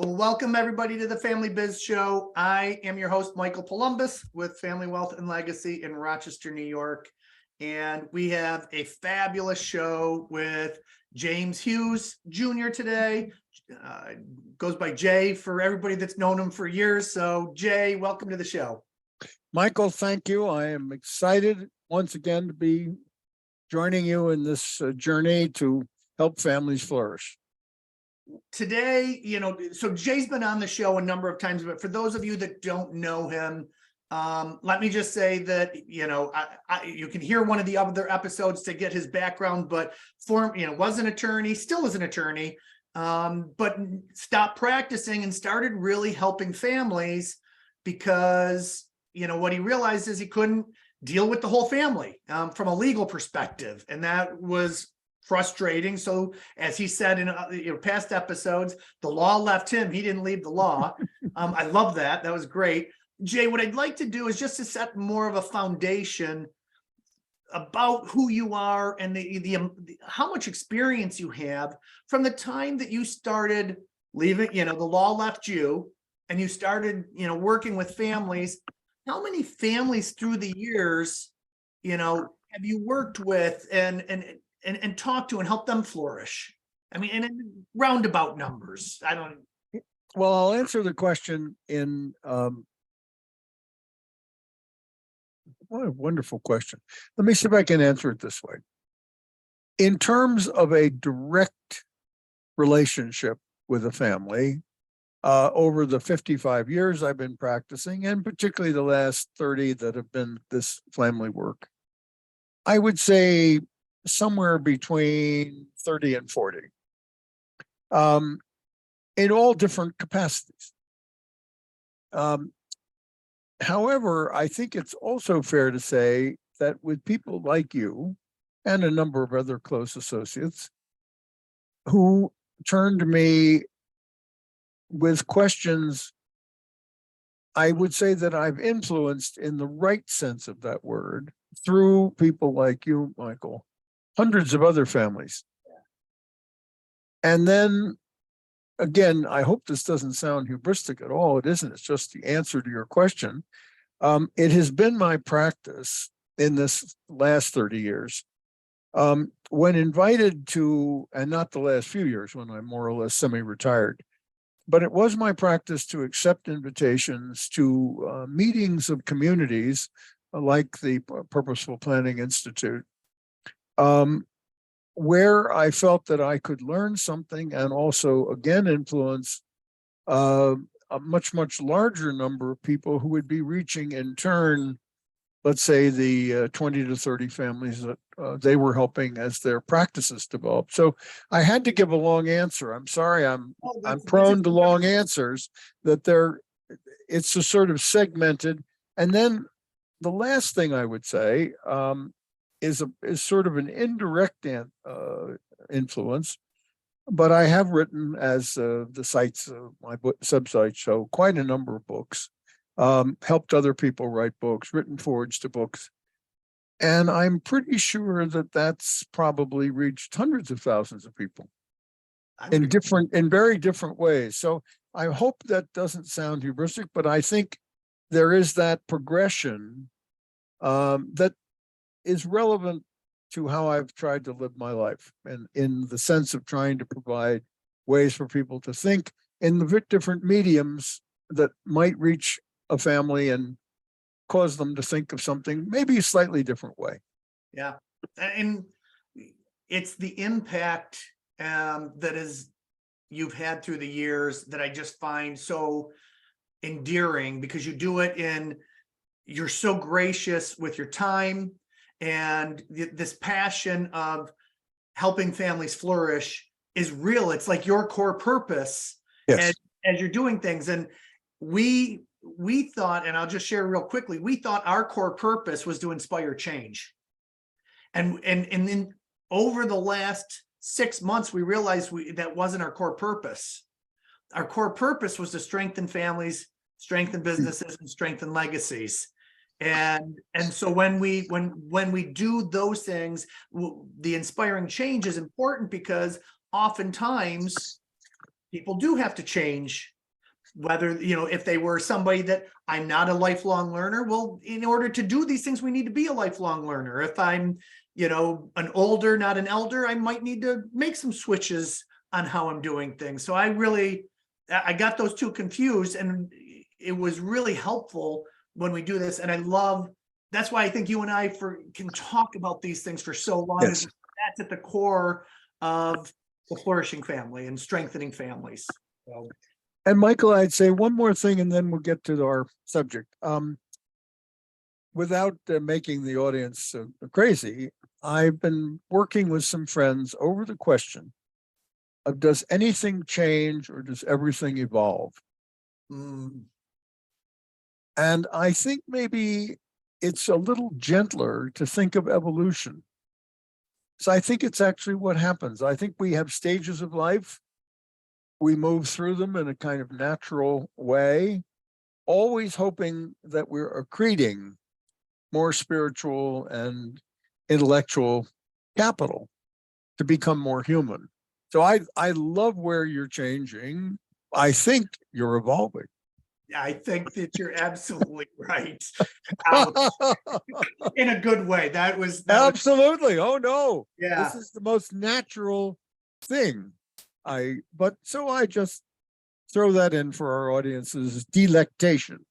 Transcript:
Well, welcome everybody to the Family Biz Show. I am your host, Michael Columbus with Family Wealth and Legacy in Rochester, New York. And we have a fabulous show with James Hughes Jr. today. Goes by Jay for everybody that's known him for years. So Jay, welcome to the show. Michael, thank you. I am excited once again to be joining you in this journey to help families flourish. Today, so Jay's been on the show a number of times, but for those of you that don't know him, let me just say that, you can hear one of the other episodes to get his background, but was an attorney, still is an attorney, but stopped practicing and started really helping families because, what he realized is he couldn't deal with the whole family from a legal perspective. And that was frustrating. So as he said in past episodes, the law left him. He didn't leave the law. I love that. That was great. Jay, what I'd like to do is just to set more of a foundation about who you are and the how much experience you have from the time that you started leaving, the law left you and you started, working with families. How many families through the years, have you worked with and talk to and help them flourish? I mean, and in roundabout numbers. Well, I'll answer the question in what a wonderful question. Let me see if I can answer it this way. In terms of a direct relationship with a family, over the 55 years I've been practicing, and particularly the last 30 that have been this family work, I would say somewhere between 30 and 40, in all different capacities. However, I think it's also fair to say that with people like you and a number of other close associates who turned to me with questions, I would say that I've influenced in the right sense of that word through people like you, Michael, hundreds of other families. And then again, I hope this doesn't sound hubristic at all. It isn't. It's just the answer to your question. It has been my practice in this last 30 years, when invited to, and not the last few years when I'm more or less semi-retired, but it was my practice to accept invitations to meetings of communities like the Purposeful Planning Institute, where I felt that I could learn something and also, again, influence a much, much larger number of people who would be reaching in turn, let's say, the 20 to 30 families that they were helping as their practices developed. So I had to give a long answer. I'm sorry, I'm prone to long answers, it's a sort of segmented. And then the last thing I would say is sort of an indirect influence, but I have written, as the sites of my subsite show, quite a number of books, helped other people write books, written forwards to books. And I'm pretty sure that that's probably reached hundreds of thousands of people in very different ways. So I hope that doesn't sound hubristic, but I think there is that progression that is relevant to how I've tried to live my life, and in the sense of trying to provide ways for people to think in the different mediums that might reach a family and cause them to think of something maybe a slightly different way. Yeah. And it's the impact you've had through the years that I just find so endearing, because you do it you're so gracious with your time, and this passion of helping families flourish is real. It's like your core purpose. Yes. As you're doing things. And we thought, and I'll just share real quickly, we thought our core purpose was to inspire change. And then over the last 6 months, we realized that wasn't our core purpose. Our core purpose was to strengthen families, strengthen businesses, and strengthen legacies. And so when we do those things, the inspiring change is important, because oftentimes people do have to change whether, if they were somebody that I'm not a lifelong learner, well, in order to do these things, we need to be a lifelong learner. If I'm, an older, not an elder, I might need to make some switches on how I'm doing things. So I got those two confused, and it was really helpful when we do this. And that's why I think you and I can talk about these things for so long. Yes. That's at the core of the flourishing family and strengthening families. So. And Michael, I'd say one more thing, and then we'll get to our subject. Without making the audience crazy, I've been working with some friends over the question of, does anything change or does everything evolve? Mm. And I think maybe it's a little gentler to think of evolution. So I think it's actually what happens. I think we have stages of life. We move through them in a kind of natural way, always hoping that we're accreting more spiritual and intellectual capital to become more human. So I love where you're changing. I think you're evolving. I think that you're absolutely right. In a good way. That was Absolutely. Oh no. Yeah. This is the most natural thing. So I just throw that in for our audience's delectation.